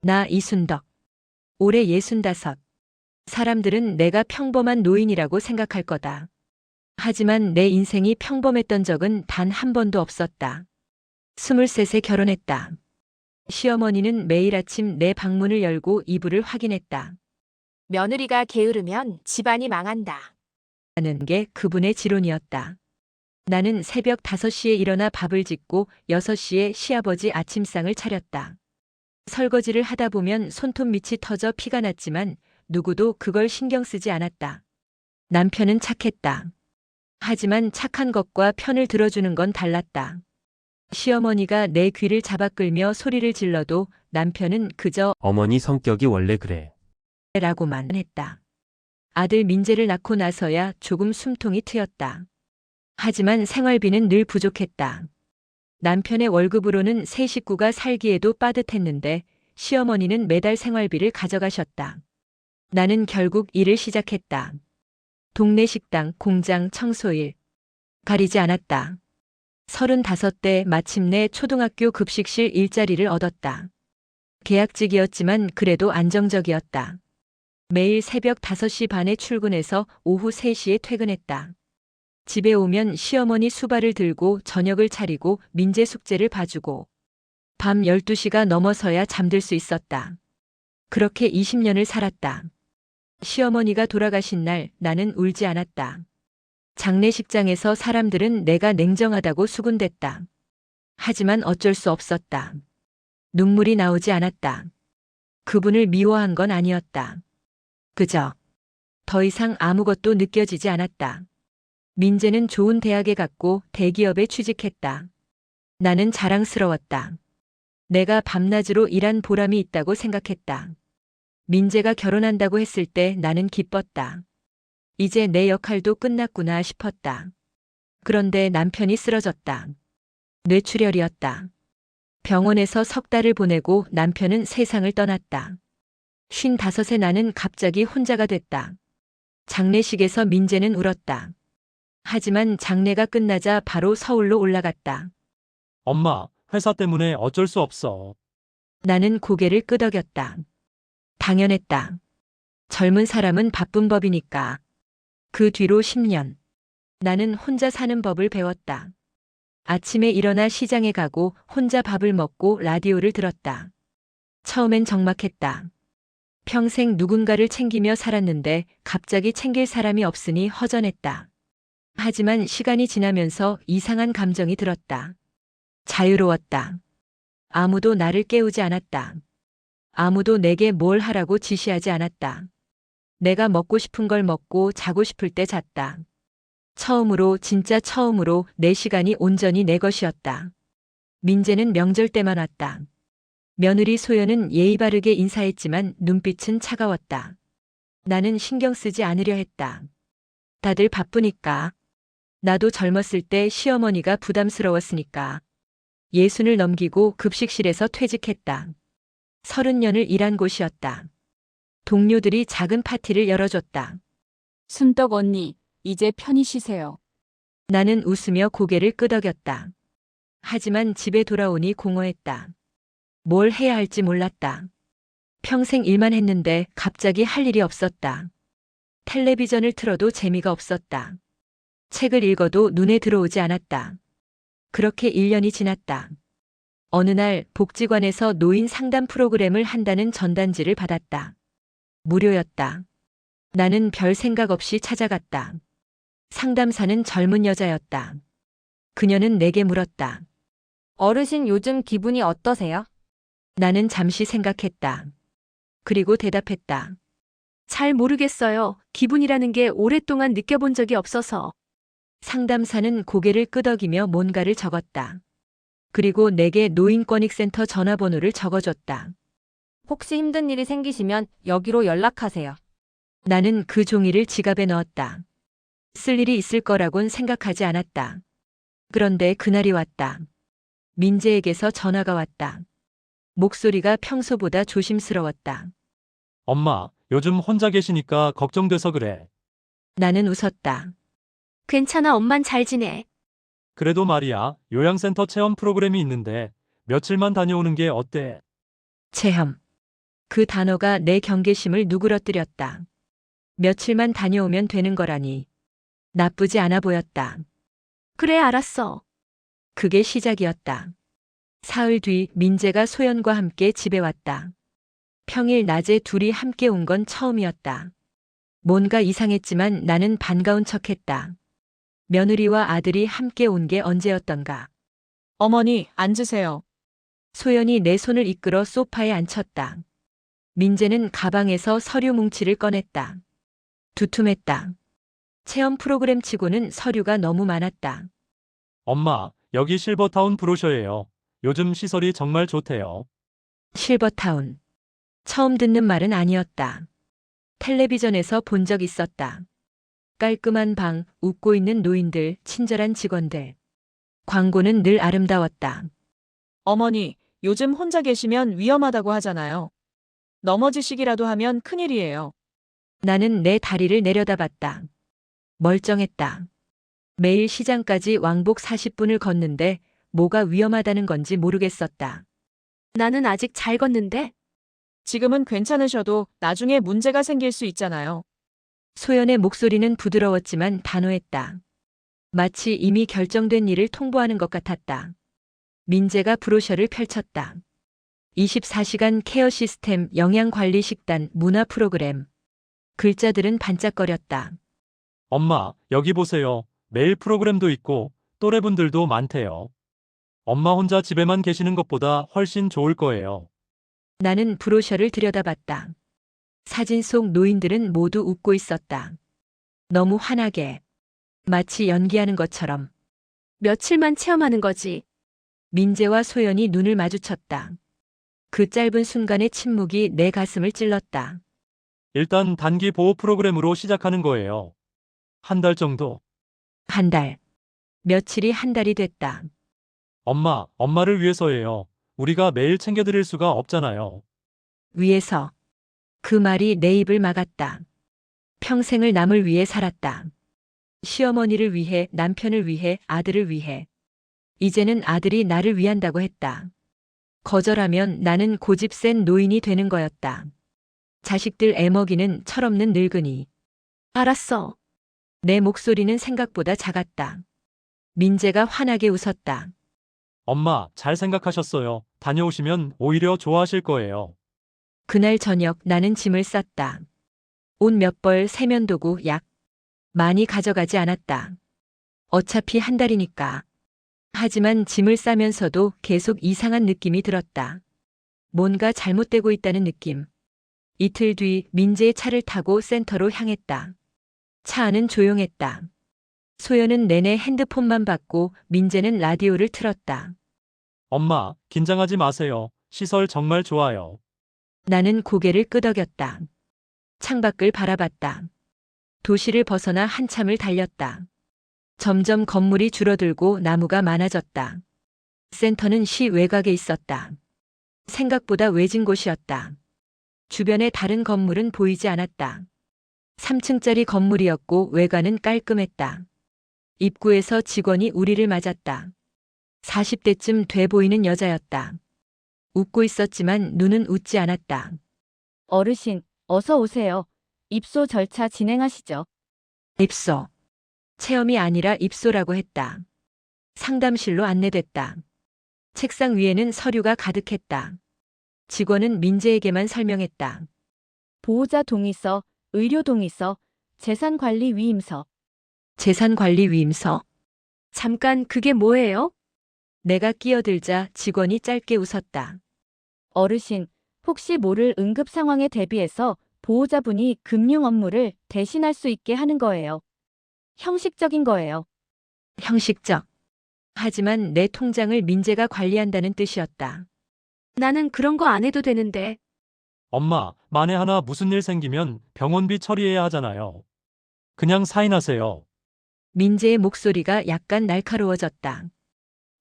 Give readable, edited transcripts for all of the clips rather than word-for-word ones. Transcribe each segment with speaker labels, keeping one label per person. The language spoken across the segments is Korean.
Speaker 1: 나 이순덕. 올해 65. 사람들은 내가 평범한 노인이라고 생각할 거다. 하지만 내 인생이 평범했던 적은 단 한 번도 없었다. 23세 결혼했다. 시어머니는 매일 아침 내 방문을 열고 이불을 확인했다.
Speaker 2: 며느리가 게으르면 집안이 망한다.
Speaker 1: 하는 게 그분의 지론이었다. 나는 새벽 5시에 일어나 밥을 짓고 6시에 시아버지 아침상을 차렸다. 설거지를 하다 보면 손톱 밑이 터져 피가 났지만 누구도 그걸 신경 쓰지 않았다. 남편은 착했다. 하지만 착한 것과 편을 들어주는 건 달랐다. 시어머니가 내 귀를 잡아 끌며 소리를 질러도 남편은 그저
Speaker 3: 어머니 성격이 원래 그래.
Speaker 1: 라고만 했다. 아들 민재를 낳고 나서야 조금 숨통이 트였다. 하지만 생활비는 늘 부족했다. 남편의 월급으로는 세 식구가 살기에도 빠듯했는데 시어머니는 매달 생활비를 가져가셨다. 나는 결국 일을 시작했다. 동네 식당, 공장, 청소일. 가리지 않았다. 35대 마침내 초등학교 급식실 일자리를 얻었다. 계약직이었지만 그래도 안정적이었다. 매일 새벽 5시 반에 출근해서 오후 3시에 퇴근했다. 집에 오면 시어머니 수발을 들고 저녁을 차리고 민재 숙제를 봐주고 밤 12시가 넘어서야 잠들 수 있었다. 그렇게 20년을 살았다. 시어머니가 돌아가신 날 나는 울지 않았다. 장례식장에서 사람들은 내가 냉정하다고 수군댔다. 하지만 어쩔 수 없었다. 눈물이 나오지 않았다. 그분을 미워한 건 아니었다. 그저 더 이상 아무것도 느껴지지 않았다. 민재는 좋은 대학에 갔고 대기업에 취직했다. 나는 자랑스러웠다. 내가 밤낮으로 일한 보람이 있다고 생각했다. 민재가 결혼한다고 했을 때 나는 기뻤다. 이제 내 역할도 끝났구나 싶었다. 그런데 남편이 쓰러졌다. 뇌출혈이었다. 병원에서 석 달을 보내고 남편은 세상을 떠났다. 55세 나는 갑자기 혼자가 됐다. 장례식에서 민재는 울었다. 하지만 장례가 끝나자 바로 서울로 올라갔다.
Speaker 4: 엄마, 회사 때문에 어쩔 수 없어.
Speaker 1: 나는 고개를 끄덕였다. 당연했다. 젊은 사람은 바쁜 법이니까. 그 뒤로 10년. 나는 혼자 사는 법을 배웠다. 아침에 일어나 시장에 가고 혼자 밥을 먹고 라디오를 들었다. 처음엔 적막했다. 평생 누군가를 챙기며 살았는데 갑자기 챙길 사람이 없으니 허전했다. 하지만 시간이 지나면서 이상한 감정이 들었다. 자유로웠다. 아무도 나를 깨우지 않았다. 아무도 내게 뭘 하라고 지시하지 않았다. 내가 먹고 싶은 걸 먹고 자고 싶을 때 잤다. 처음으로, 진짜 처음으로 내 시간이 온전히 내 것이었다. 민재는 명절 때만 왔다. 며느리 소연은 예의 바르게 인사했지만 눈빛은 차가웠다. 나는 신경 쓰지 않으려 했다. 다들 바쁘니까. 나도 젊었을 때 시어머니가 부담스러웠으니까. 60을 넘기고 급식실에서 퇴직했다. 30년을 일한 곳이었다. 동료들이 작은 파티를 열어줬다.
Speaker 2: 순덕 언니, 이제 편히 쉬세요.
Speaker 1: 나는 웃으며 고개를 끄덕였다. 하지만 집에 돌아오니 공허했다. 뭘 해야 할지 몰랐다. 평생 일만 했는데 갑자기 할 일이 없었다. 텔레비전을 틀어도 재미가 없었다. 책을 읽어도 눈에 들어오지 않았다. 그렇게 1년이 지났다. 어느 날 복지관에서 노인 상담 프로그램을 한다는 전단지를 받았다. 무료였다. 나는 별 생각 없이 찾아갔다. 상담사는 젊은 여자였다. 그녀는 내게 물었다.
Speaker 2: 어르신 요즘 기분이 어떠세요?
Speaker 1: 나는 잠시 생각했다. 그리고 대답했다.
Speaker 5: 잘 모르겠어요. 기분이라는 게 오랫동안 느껴본 적이 없어서.
Speaker 1: 상담사는 고개를 끄덕이며 뭔가를 적었다. 그리고 내게 노인권익센터 전화번호를 적어줬다.
Speaker 2: 혹시 힘든 일이 생기시면 여기로 연락하세요.
Speaker 1: 나는 그 종이를 지갑에 넣었다. 쓸 일이 있을 거라곤 생각하지 않았다. 그런데 그날이 왔다. 민재에게서 전화가 왔다. 목소리가 평소보다 조심스러웠다.
Speaker 4: 엄마, 요즘 혼자 계시니까 걱정돼서 그래.
Speaker 1: 나는 웃었다.
Speaker 5: 괜찮아, 엄만 잘 지내.
Speaker 4: 그래도 말이야, 요양센터 체험 프로그램이 있는데 며칠만 다녀오는 게 어때?
Speaker 1: 체험. 그 단어가 내 경계심을 누그러뜨렸다. 며칠만 다녀오면 되는 거라니. 나쁘지 않아 보였다.
Speaker 5: 그래, 알았어.
Speaker 1: 그게 시작이었다. 사흘 뒤 민재가 소연과 함께 집에 왔다. 평일 낮에 둘이 함께 온 건 처음이었다. 뭔가 이상했지만 나는 반가운 척했다. 며느리와 아들이 함께 온 게 언제였던가.
Speaker 6: 어머니, 앉으세요.
Speaker 1: 소연이 내 손을 이끌어 소파에 앉혔다. 민재는 가방에서 서류 뭉치를 꺼냈다. 두툼했다. 체험 프로그램 치고는 서류가 너무 많았다.
Speaker 4: 엄마, 여기 실버타운 브로셔예요. 요즘 시설이 정말 좋대요.
Speaker 1: 실버타운. 처음 듣는 말은 아니었다. 텔레비전에서 본 적 있었다. 깔끔한 방, 웃고 있는 노인들, 친절한 직원들. 광고는 늘 아름다웠다.
Speaker 6: 어머니, 요즘 혼자 계시면 위험하다고 하잖아요. 넘어지시기라도 하면 큰일이에요.
Speaker 1: 나는 내 다리를 내려다봤다. 멀쩡했다. 매일 시장까지 왕복 40분을 걷는데 뭐가 위험하다는 건지 모르겠었다.
Speaker 5: 나는 아직 잘 걷는데?
Speaker 6: 지금은 괜찮으셔도 나중에 문제가 생길 수 있잖아요.
Speaker 1: 소연의 목소리는 부드러웠지만 단호했다. 마치 이미 결정된 일을 통보하는 것 같았다. 민재가 브로셔를 펼쳤다. 24시간 케어 시스템, 영양관리 식단, 문화 프로그램. 글자들은 반짝거렸다.
Speaker 4: 엄마, 여기 보세요. 매일 프로그램도 있고 또래분들도 많대요. 엄마 혼자 집에만 계시는 것보다 훨씬 좋을 거예요.
Speaker 1: 나는 브로셔를 들여다봤다. 사진 속 노인들은 모두 웃고 있었다. 너무 환하게. 마치 연기하는 것처럼.
Speaker 5: 며칠만 체험하는 거지.
Speaker 1: 민재와 소연이 눈을 마주쳤다. 그 짧은 순간의 침묵이 내 가슴을 찔렀다.
Speaker 4: 일단 단기 보호 프로그램으로 시작하는 거예요. 한 달 정도.
Speaker 1: 한 달. 며칠이 한 달이 됐다.
Speaker 4: 엄마를 위해서예요. 우리가 매일 챙겨드릴 수가 없잖아요.
Speaker 1: 위에서. 그 말이 내 입을 막았다. 평생을 남을 위해 살았다. 시어머니를 위해, 남편을 위해, 아들을 위해. 이제는 아들이 나를 위한다고 했다. 거절하면 나는 고집 센 노인이 되는 거였다. 자식들 애먹이는 철없는 늙은이.
Speaker 5: 알았어.
Speaker 1: 내 목소리는 생각보다 작았다. 민재가 환하게 웃었다.
Speaker 4: 엄마, 잘 생각하셨어요. 다녀오시면 오히려 좋아하실 거예요.
Speaker 1: 그날 저녁 나는 짐을 쌌다. 옷 몇 벌, 세면도구, 약. 많이 가져가지 않았다. 어차피 한 달이니까. 하지만 짐을 싸면서도 계속 이상한 느낌이 들었다. 뭔가 잘못되고 있다는 느낌. 이틀 뒤 민재의 차를 타고 센터로 향했다. 차 안은 조용했다. 소연은 내내 핸드폰만 받고 민재는 라디오를 틀었다.
Speaker 4: 엄마, 긴장하지 마세요. 시설 정말 좋아요.
Speaker 1: 나는 고개를 끄덕였다. 창밖을 바라봤다. 도시를 벗어나 한참을 달렸다. 점점 건물이 줄어들고 나무가 많아졌다. 센터는 시 외곽에 있었다. 생각보다 외진 곳이었다. 주변에 다른 건물은 보이지 않았다. 3층짜리 건물이었고 외관은 깔끔했다. 입구에서 직원이 우리를 맞았다. 40대쯤 돼 보이는 여자였다. 웃고 있었지만 눈은 웃지 않았다.
Speaker 2: 어르신, 어서 오세요. 입소 절차 진행하시죠.
Speaker 1: 입소. 체험이 아니라 입소라고 했다. 상담실로 안내됐다. 책상 위에는 서류가 가득했다. 직원은 민재에게만 설명했다.
Speaker 2: 보호자 동의서, 의료 동의서, 재산관리 위임서.
Speaker 1: 재산관리 위임서.
Speaker 5: 잠깐, 그게 뭐예요?
Speaker 1: 내가 끼어들자 직원이 짧게 웃었다.
Speaker 2: 어르신, 혹시 모를 응급 상황에 대비해서 보호자분이 금융 업무를 대신할 수 있게 하는 거예요. 형식적인 거예요.
Speaker 1: 형식적. 하지만 내 통장을 민재가 관리한다는 뜻이었다.
Speaker 5: 나는 그런 거 안 해도 되는데.
Speaker 4: 엄마, 만에 하나 무슨 일 생기면 병원비 처리해야 하잖아요. 그냥 사인하세요.
Speaker 1: 민재의 목소리가 약간 날카로워졌다.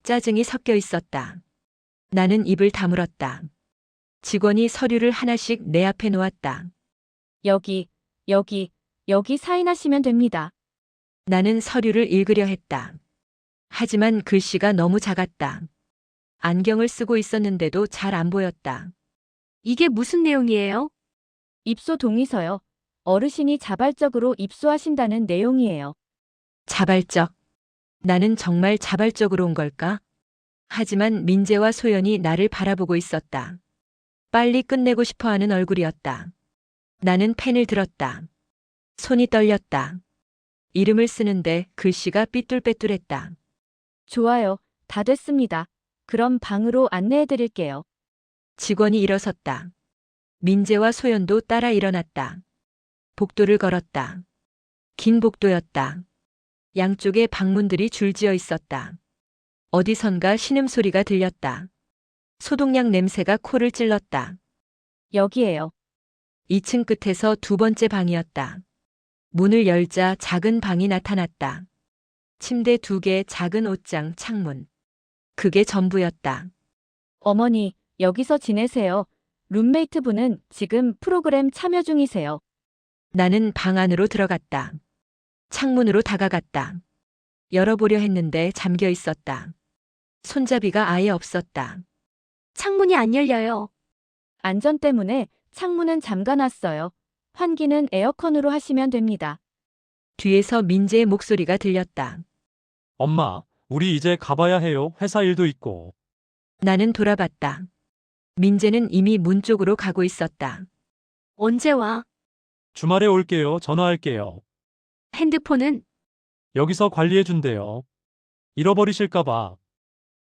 Speaker 1: 짜증이 섞여 있었다. 나는 입을 다물었다. 직원이 서류를 하나씩 내 앞에 놓았다.
Speaker 2: 여기 사인하시면 됩니다.
Speaker 1: 나는 서류를 읽으려 했다. 하지만 글씨가 너무 작았다. 안경을 쓰고 있었는데도 잘 안 보였다.
Speaker 5: 이게 무슨 내용이에요?
Speaker 2: 입소 동의서요. 어르신이 자발적으로 입소하신다는 내용이에요.
Speaker 1: 자발적. 나는 정말 자발적으로 온 걸까? 하지만 민재와 소연이 나를 바라보고 있었다. 빨리 끝내고 싶어 하는 얼굴이었다. 나는 펜을 들었다. 손이 떨렸다. 이름을 쓰는데 글씨가 삐뚤빼뚤했다.
Speaker 2: 좋아요. 다 됐습니다. 그럼 방으로 안내해 드릴게요.
Speaker 1: 직원이 일어섰다. 민재와 소연도 따라 일어났다. 복도를 걸었다. 긴 복도였다. 양쪽에 방문들이 줄지어 있었다. 어디선가 신음소리가 들렸다. 소독약 냄새가 코를 찔렀다.
Speaker 2: 여기에요.
Speaker 1: 2층 끝에서 두 번째 방이었다. 문을 열자 작은 방이 나타났다. 침대 2개, 작은 옷장, 창문. 그게 전부였다.
Speaker 2: 어머니, 여기서 지내세요. 룸메이트 분은 지금 프로그램 참여 중이세요.
Speaker 1: 나는 방 안으로 들어갔다. 창문으로 다가갔다. 열어보려 했는데 잠겨 있었다. 손잡이가 아예 없었다.
Speaker 5: 창문이 안 열려요.
Speaker 2: 안전 때문에 창문은 잠가놨어요. 환기는 에어컨으로 하시면 됩니다.
Speaker 1: 뒤에서 민재의 목소리가 들렸다.
Speaker 4: 엄마, 우리 이제 가봐야 해요. 회사 일도 있고.
Speaker 1: 나는 돌아봤다. 민재는 이미 문 쪽으로 가고 있었다.
Speaker 5: 언제 와?
Speaker 4: 주말에 올게요. 전화할게요.
Speaker 5: 핸드폰은?
Speaker 4: 여기서 관리해준대요. 잃어버리실까봐.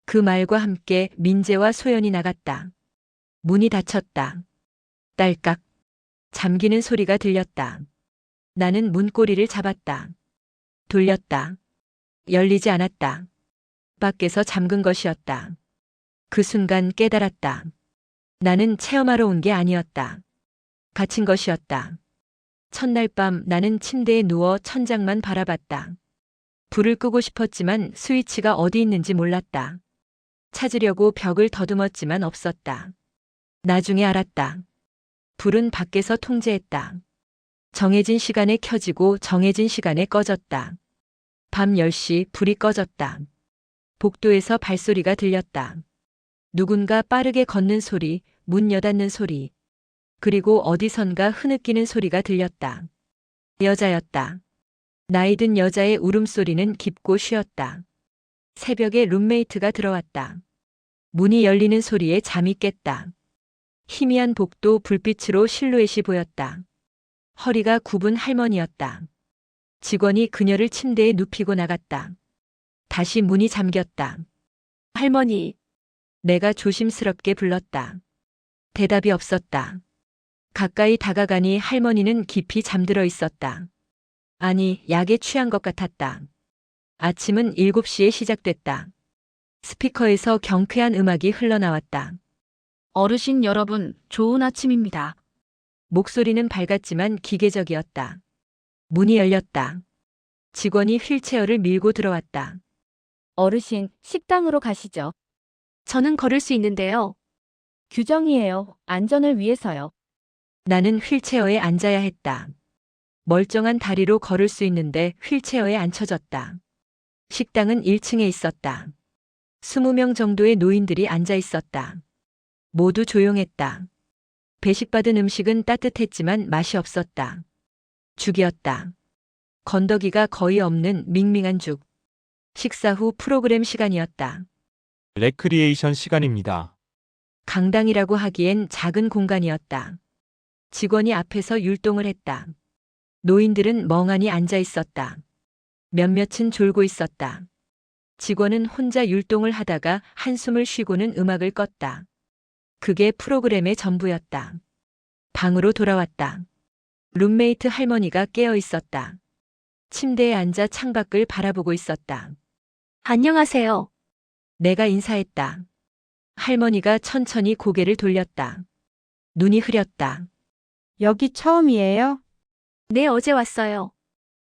Speaker 1: 그 말과 함께 민재와 소연이 나갔다. 문이 닫혔다. 딸깍. 잠기는 소리가 들렸다. 나는 문고리를 잡았다. 돌렸다. 열리지 않았다. 밖에서 잠근 것이었다. 그 순간 깨달았다. 나는 체험하러 온 게 아니었다. 갇힌 것이었다. 첫날 밤 나는 침대에 누워 천장만 바라봤다. 불을 끄고 싶었지만 스위치가 어디 있는지 몰랐다. 찾으려고 벽을 더듬었지만 없었다. 나중에 알았다. 불은 밖에서 통제했다. 정해진 시간에 켜지고 정해진 시간에 꺼졌다. 밤 10시 불이 꺼졌다. 복도에서 발소리가 들렸다. 누군가 빠르게 걷는 소리, 문 여닫는 소리, 그리고 어디선가 흐느끼는 소리가 들렸다. 여자였다. 나이 든 여자의 울음소리는 깊고 쉬었다. 새벽에 룸메이트가 들어왔다. 문이 열리는 소리에 잠이 깼다. 희미한 복도 불빛으로 실루엣이 보였다. 허리가 굽은 할머니였다. 직원이 그녀를 침대에 눕히고 나갔다. 다시 문이 잠겼다.
Speaker 5: 할머니,
Speaker 1: 내가 조심스럽게 불렀다. 대답이 없었다. 가까이 다가가니 할머니는 깊이 잠들어 있었다. 아니, 약에 취한 것 같았다. 아침은 7시에 시작됐다. 스피커에서 경쾌한 음악이 흘러나왔다.
Speaker 5: 어르신 여러분, 좋은 아침입니다.
Speaker 1: 목소리는 밝았지만 기계적이었다. 문이 열렸다. 직원이 휠체어를 밀고 들어왔다.
Speaker 2: 어르신, 식당으로 가시죠.
Speaker 5: 저는 걸을 수 있는데요.
Speaker 2: 규정이에요. 안전을 위해서요.
Speaker 1: 나는 휠체어에 앉아야 했다. 멀쩡한 다리로 걸을 수 있는데 휠체어에 앉혀졌다. 식당은 1층에 있었다. 20명 정도의 노인들이 앉아 있었다. 모두 조용했다. 배식받은 음식은 따뜻했지만 맛이 없었다. 죽이었다. 건더기가 거의 없는 밍밍한 죽. 식사 후 프로그램 시간이었다.
Speaker 7: 레크리에이션 시간입니다.
Speaker 1: 강당이라고 하기엔 작은 공간이었다. 직원이 앞에서 율동을 했다. 노인들은 멍하니 앉아 있었다. 몇몇은 졸고 있었다. 직원은 혼자 율동을 하다가 한숨을 쉬고는 음악을 껐다. 그게 프로그램의 전부였다. 방으로 돌아왔다. 룸메이트 할머니가 깨어 있었다. 침대에 앉아 창밖을 바라보고 있었다.
Speaker 5: 안녕하세요.
Speaker 1: 내가 인사했다. 할머니가 천천히 고개를 돌렸다. 눈이 흐렸다.
Speaker 8: 여기 처음이에요?
Speaker 5: 네, 어제 왔어요.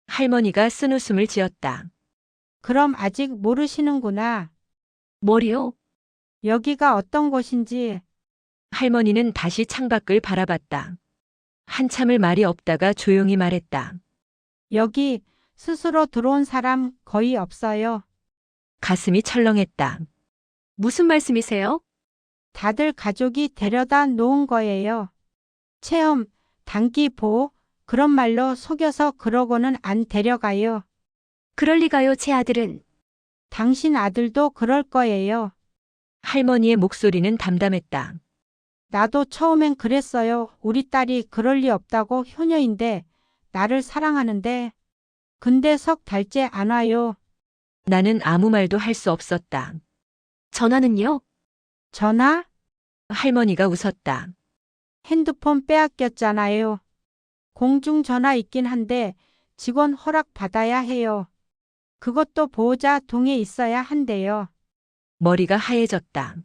Speaker 1: 할머니가 쓴웃음을 지었다.
Speaker 8: 그럼 아직 모르시는구나.
Speaker 5: 뭐리요?
Speaker 8: 여기가 어떤 곳인지.
Speaker 1: 할머니는 다시 창밖을 바라봤다. 한참을 말이 없다가 조용히 말했다.
Speaker 8: 여기 스스로 들어온 사람 거의 없어요.
Speaker 1: 가슴이 철렁했다.
Speaker 5: 무슨 말씀이세요?
Speaker 8: 다들 가족이 데려다 놓은 거예요. 체험, 단기 보호, 그런 말로 속여서 그러고는 안 데려가요.
Speaker 5: 그럴 리가요, 제 아들은.
Speaker 8: 당신 아들도 그럴 거예요.
Speaker 1: 할머니의 목소리는 담담했다.
Speaker 8: 나도 처음엔 그랬어요. 우리 딸이 그럴 리 없다고 효녀인데 나를 사랑하는데. 근데 석 달째 안 와요.
Speaker 1: 나는 아무 말도 할 수 없었다.
Speaker 5: 전화는요?
Speaker 8: 전화?
Speaker 1: 할머니가 웃었다.
Speaker 8: 핸드폰 빼앗겼잖아요. 공중전화 있긴 한데 직원 허락 받아야 해요. 그것도 보호자 동의 있어야 한대요.
Speaker 1: 머리가 하얘졌다.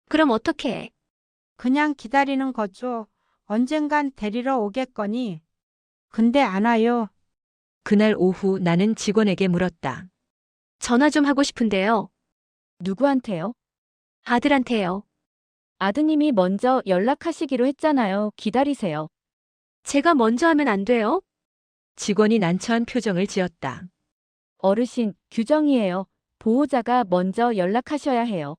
Speaker 5: 그럼 어떻게?
Speaker 8: 그냥 기다리는 거죠. 언젠간 데리러 오겠거니. 근데 안 와요.
Speaker 1: 그날 오후 나는 직원에게 물었다.
Speaker 5: 전화 좀 하고 싶은데요.
Speaker 2: 누구한테요?
Speaker 5: 아들한테요.
Speaker 2: 아드님이 먼저 연락하시기로 했잖아요. 기다리세요.
Speaker 5: 제가 먼저 하면 안 돼요?
Speaker 1: 직원이 난처한 표정을 지었다.
Speaker 2: 어르신, 규정이에요. 보호자가 먼저 연락하셔야 해요.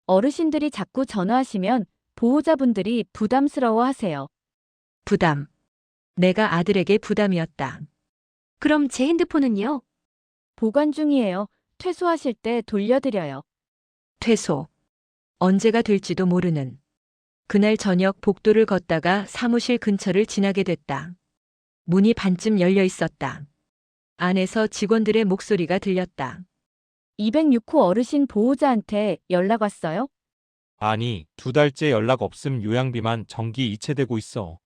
Speaker 2: 어르신들이 자꾸 전화하시면 보호자분들이 부담스러워 하세요.
Speaker 1: 부담. 내가 아들에게 부담이었다.
Speaker 5: 그럼 제 핸드폰은요?
Speaker 2: 보관 중이에요. 퇴소하실 때 돌려드려요.
Speaker 1: 퇴소. 언제가 될지도 모르는. 그날 저녁 복도를 걷다가 사무실 근처를 지나게 됐다. 문이 반쯤 열려 있었다. 안에서 직원들의 목소리가 들렸다.
Speaker 2: 206호 어르신 보호자한테 연락 왔어요?
Speaker 7: 아니, 2달째 연락 없음 요양비만 정기 이체되고 있어.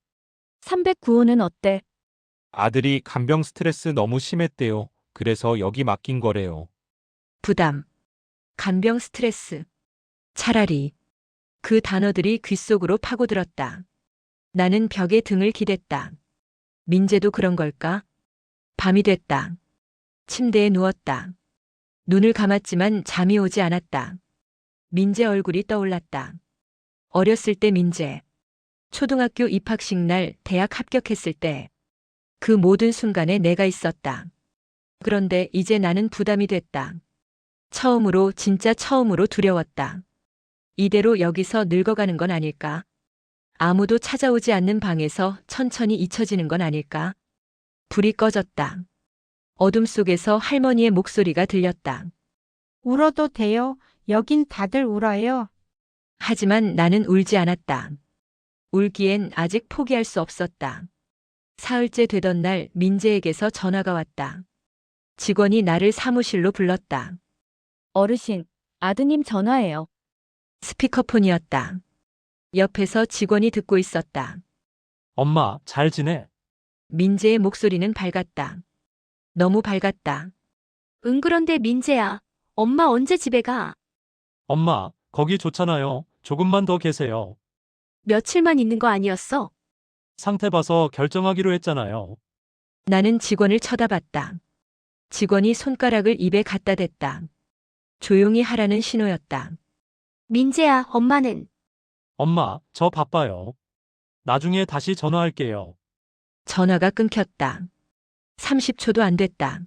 Speaker 2: 309호는 어때?
Speaker 7: 아들이 간병 스트레스 너무 심했대요. 그래서 여기 맡긴 거래요.
Speaker 1: 부담. 간병 스트레스. 차라리. 그 단어들이 귓속으로 파고들었다. 나는 벽에 등을 기댔다. 민재도 그런 걸까? 밤이 됐다. 침대에 누웠다. 눈을 감았지만 잠이 오지 않았다. 민재 얼굴이 떠올랐다. 어렸을 때 민재. 초등학교 입학식 날 대학 합격했을 때. 그 모든 순간에 내가 있었다. 그런데 이제 나는 부담이 됐다. 처음으로, 진짜 처음으로 두려웠다. 이대로 여기서 늙어가는 건 아닐까? 아무도 찾아오지 않는 방에서 천천히 잊혀지는 건 아닐까? 불이 꺼졌다. 어둠 속에서 할머니의 목소리가 들렸다.
Speaker 8: 울어도 돼요. 여긴 다들 울어요.
Speaker 1: 하지만 나는 울지 않았다. 울기엔 아직 포기할 수 없었다. 사흘째 되던 날 민재에게서 전화가 왔다. 직원이 나를 사무실로 불렀다.
Speaker 2: 어르신, 아드님 전화예요.
Speaker 1: 스피커폰이었다. 옆에서 직원이 듣고 있었다.
Speaker 4: 엄마, 잘 지내?
Speaker 1: 민재의 목소리는 밝았다. 너무 밝았다.
Speaker 5: 응, 그런데 민재야. 엄마 언제 집에 가?
Speaker 4: 엄마, 거기 좋잖아요. 조금만 더 계세요.
Speaker 5: 며칠만 있는 거 아니었어?
Speaker 4: 상태 봐서 결정하기로 했잖아요.
Speaker 1: 나는 직원을 쳐다봤다. 직원이 손가락을 입에 갖다 댔다. 조용히 하라는 신호였다.
Speaker 5: 민재야, 엄마는.
Speaker 4: 엄마, 저 바빠요. 나중에 다시 전화할게요.
Speaker 1: 전화가 끊겼다. 30초도 안 됐다.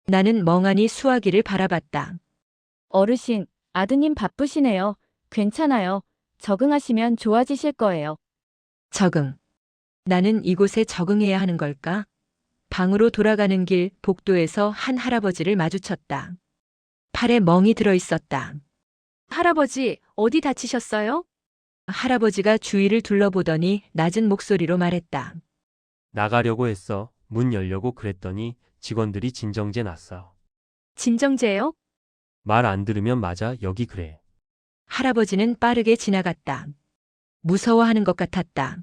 Speaker 1: 나는 멍하니 수화기를 바라봤다.
Speaker 2: 어르신, 아드님 바쁘시네요. 괜찮아요. 적응하시면 좋아지실 거예요.
Speaker 1: 적응. 나는 이곳에 적응해야 하는 걸까? 방으로 돌아가는 길 복도에서 한 할아버지를 마주쳤다. 팔에 멍이 들어 있었다.
Speaker 5: 할아버지, 어디 다치셨어요?
Speaker 1: 할아버지가 주위를 둘러보더니 낮은 목소리로 말했다.
Speaker 3: 나가려고 했어. 문 열려고 그랬더니 직원들이 진정제 놨어.
Speaker 5: 진정제요?
Speaker 3: 말 안 들으면 맞아. 여기 그래.
Speaker 1: 할아버지는 빠르게 지나갔다. 무서워하는 것 같았다.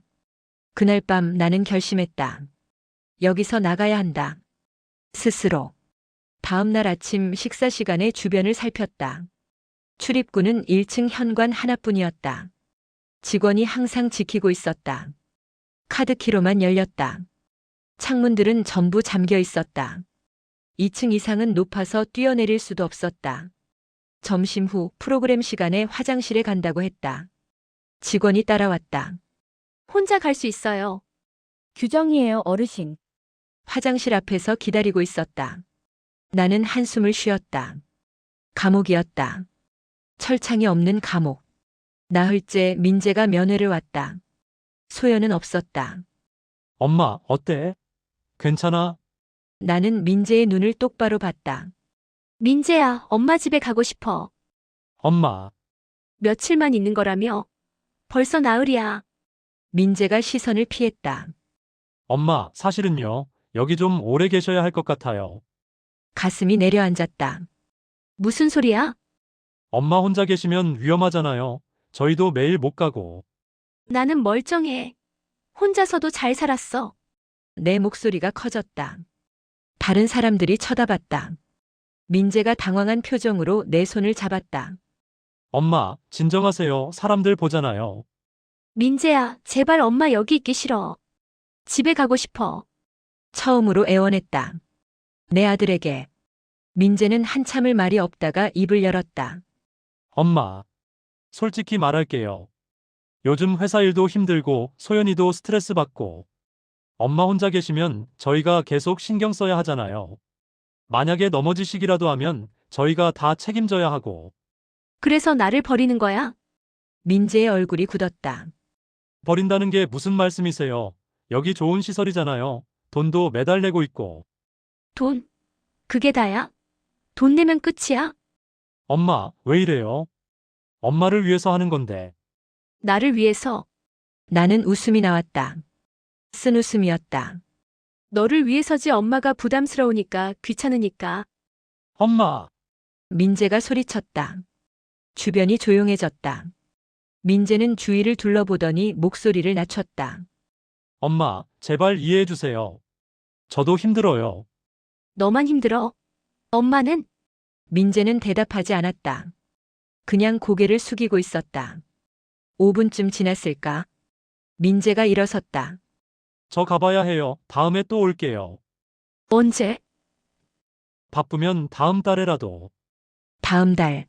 Speaker 1: 그날 밤 나는 결심했다. 여기서 나가야 한다. 스스로. 다음 날 아침 식사 시간에 주변을 살폈다. 출입구는 1층 현관 하나뿐이었다. 직원이 항상 지키고 있었다. 카드키로만 열렸다. 창문들은 전부 잠겨 있었다. 2층 이상은 높아서 뛰어내릴 수도 없었다. 점심 후 프로그램 시간에 화장실에 간다고 했다. 직원이 따라왔다.
Speaker 5: 혼자 갈 수 있어요.
Speaker 2: 규정이에요, 어르신.
Speaker 1: 화장실 앞에서 기다리고 있었다. 나는 한숨을 쉬었다. 감옥이었다. 철창이 없는 감옥. 나흘째 민재가 면회를 왔다. 소연은 없었다.
Speaker 4: 엄마, 어때? 괜찮아?
Speaker 1: 나는 민재의 눈을 똑바로 봤다.
Speaker 5: 민재야, 엄마 집에 가고 싶어.
Speaker 4: 엄마,
Speaker 5: 며칠만 있는 거라며? 벌써 나흘이야.
Speaker 1: 민재가 시선을 피했다.
Speaker 4: 엄마, 사실은요. 여기 좀 오래 계셔야 할 것 같아요.
Speaker 1: 가슴이 내려앉았다.
Speaker 5: 무슨 소리야?
Speaker 4: 엄마 혼자 계시면 위험하잖아요. 저희도 매일 못 가고.
Speaker 5: 나는 멀쩡해. 혼자서도 잘 살았어.
Speaker 1: 내 목소리가 커졌다. 다른 사람들이 쳐다봤다. 민재가 당황한 표정으로 내 손을 잡았다.
Speaker 4: 엄마, 진정하세요. 사람들 보잖아요.
Speaker 5: 민재야, 제발 엄마 여기 있기 싫어. 집에 가고 싶어.
Speaker 1: 처음으로 애원했다. 내 아들에게. 민재는 한참을 말이 없다가 입을 열었다.
Speaker 4: 엄마, 솔직히 말할게요. 요즘 회사 일도 힘들고 소연이도 스트레스 받고 엄마 혼자 계시면 저희가 계속 신경 써야 하잖아요. 만약에 넘어지시기라도 하면 저희가 다 책임져야 하고.
Speaker 5: 그래서 나를 버리는 거야?
Speaker 1: 민재의 얼굴이 굳었다.
Speaker 4: 버린다는 게 무슨 말씀이세요? 여기 좋은 시설이잖아요. 돈도 매달 내고 있고.
Speaker 5: 돈? 그게 다야? 돈 내면 끝이야?
Speaker 4: 엄마, 왜 이래요? 엄마를 위해서 하는 건데.
Speaker 5: 나를 위해서,
Speaker 1: 나는 웃음이 나왔다. 쓴 웃음이었다.
Speaker 5: 너를 위해서지. 엄마가 부담스러우니까, 귀찮으니까.
Speaker 4: 엄마,
Speaker 1: 민재가 소리쳤다. 주변이 조용해졌다. 민재는 주위를 둘러보더니 목소리를 낮췄다.
Speaker 4: 엄마, 제발 이해해 주세요. 저도 힘들어요.
Speaker 5: 너만 힘들어. 엄마는?
Speaker 1: 민재는 대답하지 않았다. 그냥 고개를 숙이고 있었다. 5분쯤 지났을까? 민재가 일어섰다.
Speaker 4: 저 가봐야 해요. 다음에 또 올게요.
Speaker 5: 언제?
Speaker 4: 바쁘면 다음 달에라도.
Speaker 1: 다음 달.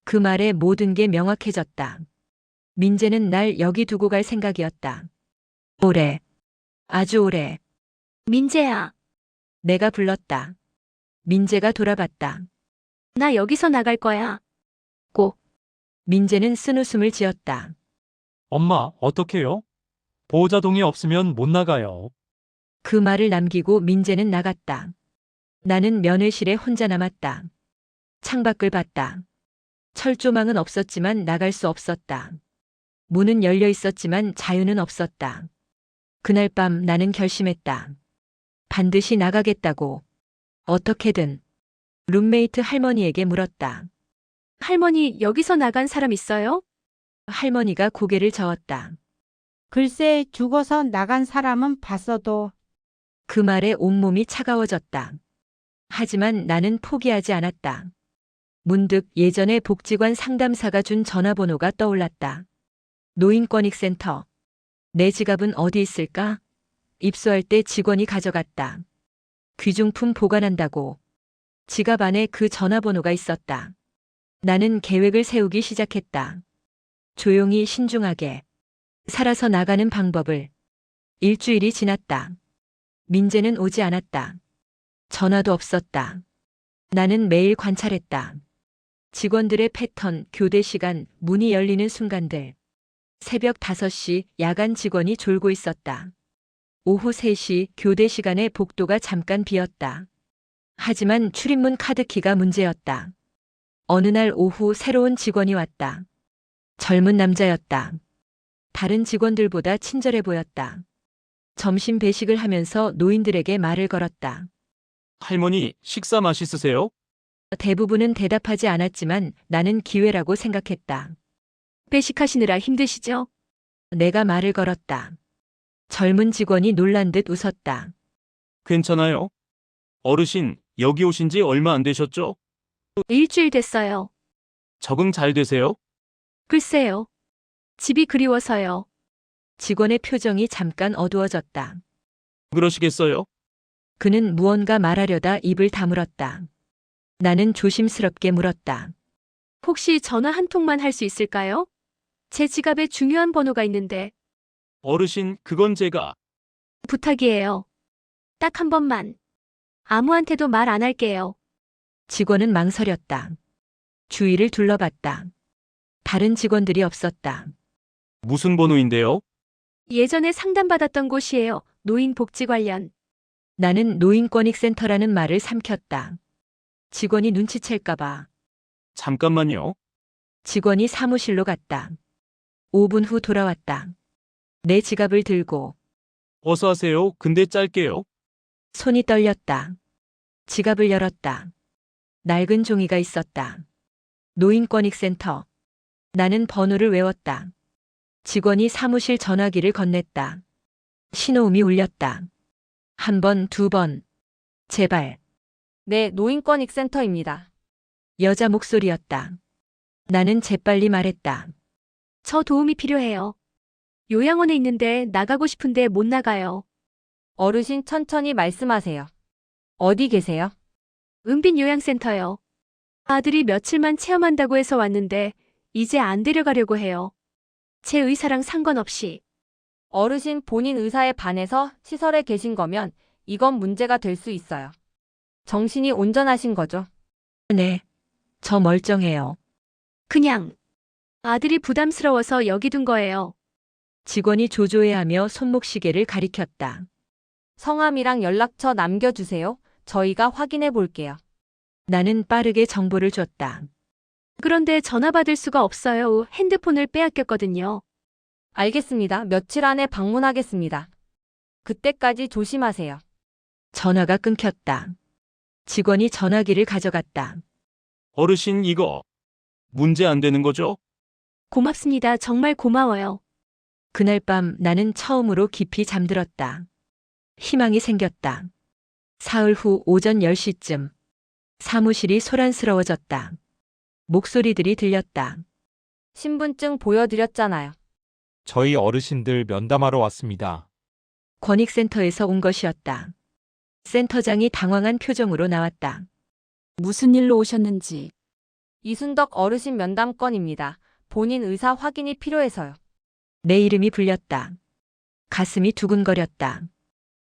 Speaker 1: 그 말에 모든 게 명확해졌다. 민재는 날 여기 두고 갈 생각이었다. 오래. 아주 오래.
Speaker 5: 민재야,
Speaker 1: 내가 불렀다. 민재가 돌아봤다.
Speaker 5: 나 여기서 나갈 거야.
Speaker 1: 민재는 쓴웃음을 지었다.
Speaker 4: 엄마, 어떡해요? 보호자 동의 없으면 못 나가요.
Speaker 1: 그 말을 남기고 민재는 나갔다. 나는 면회실에 혼자 남았다. 창밖을 봤다. 철조망은 없었지만 나갈 수 없었다. 문은 열려 있었지만 자유는 없었다. 그날 밤 나는 결심했다. 반드시 나가겠다고. 어떻게든. 룸메이트 할머니에게 물었다.
Speaker 5: 할머니, 여기서 나간 사람 있어요?
Speaker 1: 할머니가 고개를 저었다.
Speaker 8: 글쎄 죽어서 나간 사람은 봤어도
Speaker 1: 그 말에 온몸이 차가워졌다. 하지만 나는 포기하지 않았다. 문득 예전에 복지관 상담사가 준 전화번호가 떠올랐다. 노인권익센터. 내 지갑은 어디 있을까? 입소할 때 직원이 가져갔다. 귀중품 보관한다고. 지갑 안에 그 전화번호가 있었다. 나는 계획을 세우기 시작했다. 조용히 신중하게. 살아서 나가는 방법을. 일주일이 지났다. 민재는 오지 않았다. 전화도 없었다. 나는 매일 관찰했다. 직원들의 패턴, 교대 시간, 문이 열리는 순간들. 새벽 5시 야간 직원이 졸고 있었다. 오후 3시 교대 시간에 복도가 잠깐 비었다. 하지만 출입문 카드키가 문제였다. 어느 날 오후 새로운 직원이 왔다. 젊은 남자였다. 다른 직원들보다 친절해 보였다. 점심 배식을 하면서 노인들에게 말을 걸었다.
Speaker 9: 할머니, 식사 맛있으세요?
Speaker 1: 대부분은 대답하지 않았지만 나는 기회라고 생각했다.
Speaker 5: 배식하시느라 힘드시죠?
Speaker 1: 내가 말을 걸었다. 젊은 직원이 놀란 듯 웃었다.
Speaker 9: 괜찮아요? 어르신, 여기 오신 지 얼마 안 되셨죠?
Speaker 5: 일주일 됐어요.
Speaker 9: 적응 잘 되세요?
Speaker 5: 글쎄요. 집이 그리워서요.
Speaker 1: 직원의 표정이 잠깐 어두워졌다.
Speaker 9: 그러시겠어요?
Speaker 1: 그는 무언가 말하려다 입을 다물었다. 나는 조심스럽게 물었다.
Speaker 5: 혹시 전화 한 통만 할 수 있을까요? 제 지갑에 중요한 번호가 있는데
Speaker 9: 어르신, 그건 제가.
Speaker 5: 부탁이에요. 딱 한 번만. 아무한테도 말 안 할게요.
Speaker 1: 직원은 망설였다. 주위를 둘러봤다. 다른 직원들이 없었다.
Speaker 9: 무슨 번호인데요?
Speaker 5: 예전에 상담받았던 곳이에요. 노인 복지 관련.
Speaker 1: 나는 노인권익센터라는 말을 삼켰다. 직원이 눈치챌까봐.
Speaker 9: 잠깐만요.
Speaker 1: 직원이 사무실로 갔다. 5분 후 돌아왔다. 내 지갑을 들고
Speaker 9: 어서 하세요. 근데 짧게요.
Speaker 1: 손이 떨렸다. 지갑을 열었다. 낡은 종이가 있었다. 노인권익센터. 나는 번호를 외웠다. 직원이 사무실 전화기를 건넸다. 신호음이 울렸다. 한 번, 두 번. 제발.
Speaker 2: 네, 노인권익센터입니다.
Speaker 1: 여자 목소리였다. 나는 재빨리 말했다.
Speaker 5: 저 도움이 필요해요. 요양원에 있는데 나가고 싶은데 못 나가요.
Speaker 2: 어르신 천천히 말씀하세요. 어디 계세요?
Speaker 5: 은빈 요양센터요. 아들이 며칠만 체험한다고 해서 왔는데 이제 안 데려가려고 해요. 제 의사랑 상관없이.
Speaker 2: 어르신 본인 의사에 반해서 시설에 계신 거면 이건 문제가 될 수 있어요. 정신이 온전하신 거죠?
Speaker 1: 네. 저 멀쩡해요.
Speaker 5: 그냥 아들이 부담스러워서 여기 둔 거예요.
Speaker 1: 직원이 조조해하며 손목시계를 가리켰다.
Speaker 2: 성함이랑 연락처 남겨주세요. 저희가 확인해 볼게요.
Speaker 1: 나는 빠르게 정보를 줬다.
Speaker 5: 그런데 전화 받을 수가 없어요. 핸드폰을 빼앗겼거든요.
Speaker 2: 알겠습니다. 며칠 안에 방문하겠습니다. 그때까지 조심하세요.
Speaker 1: 전화가 끊겼다. 직원이 전화기를 가져갔다.
Speaker 9: 어르신 이거 문제 안 되는 거죠?
Speaker 5: 고맙습니다. 정말 고마워요.
Speaker 1: 그날 밤 나는 처음으로 깊이 잠들었다. 희망이 생겼다. 사흘 후 오전 10시쯤 사무실이 소란스러워졌다. 목소리들이 들렸다.
Speaker 2: 신분증 보여드렸잖아요.
Speaker 7: 저희 어르신들 면담하러 왔습니다.
Speaker 1: 권익센터에서 온 것이었다. 센터장이 당황한 표정으로 나왔다.
Speaker 6: 무슨 일로 오셨는지.
Speaker 2: 이순덕 어르신 면담 건입니다. 본인 의사 확인이 필요해서요.
Speaker 1: 내 이름이 불렸다. 가슴이 두근거렸다.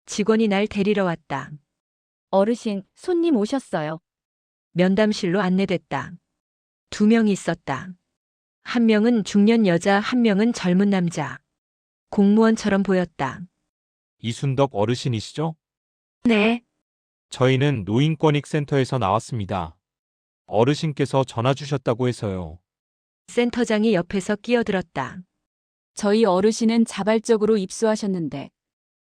Speaker 1: 직원이 날 데리러 왔다.
Speaker 2: 어르신, 손님 오셨어요.
Speaker 1: 면담실로 안내됐다. 2명이 있었다. 한 명은 중년 여자, 한 명은 젊은 남자. 공무원처럼 보였다.
Speaker 7: 이순덕 어르신이시죠?
Speaker 5: 네.
Speaker 7: 저희는 노인권익센터에서 나왔습니다. 어르신께서 전화 주셨다고 해서요.
Speaker 1: 센터장이 옆에서 끼어들었다.
Speaker 6: 저희 어르신은 자발적으로 입수하셨는데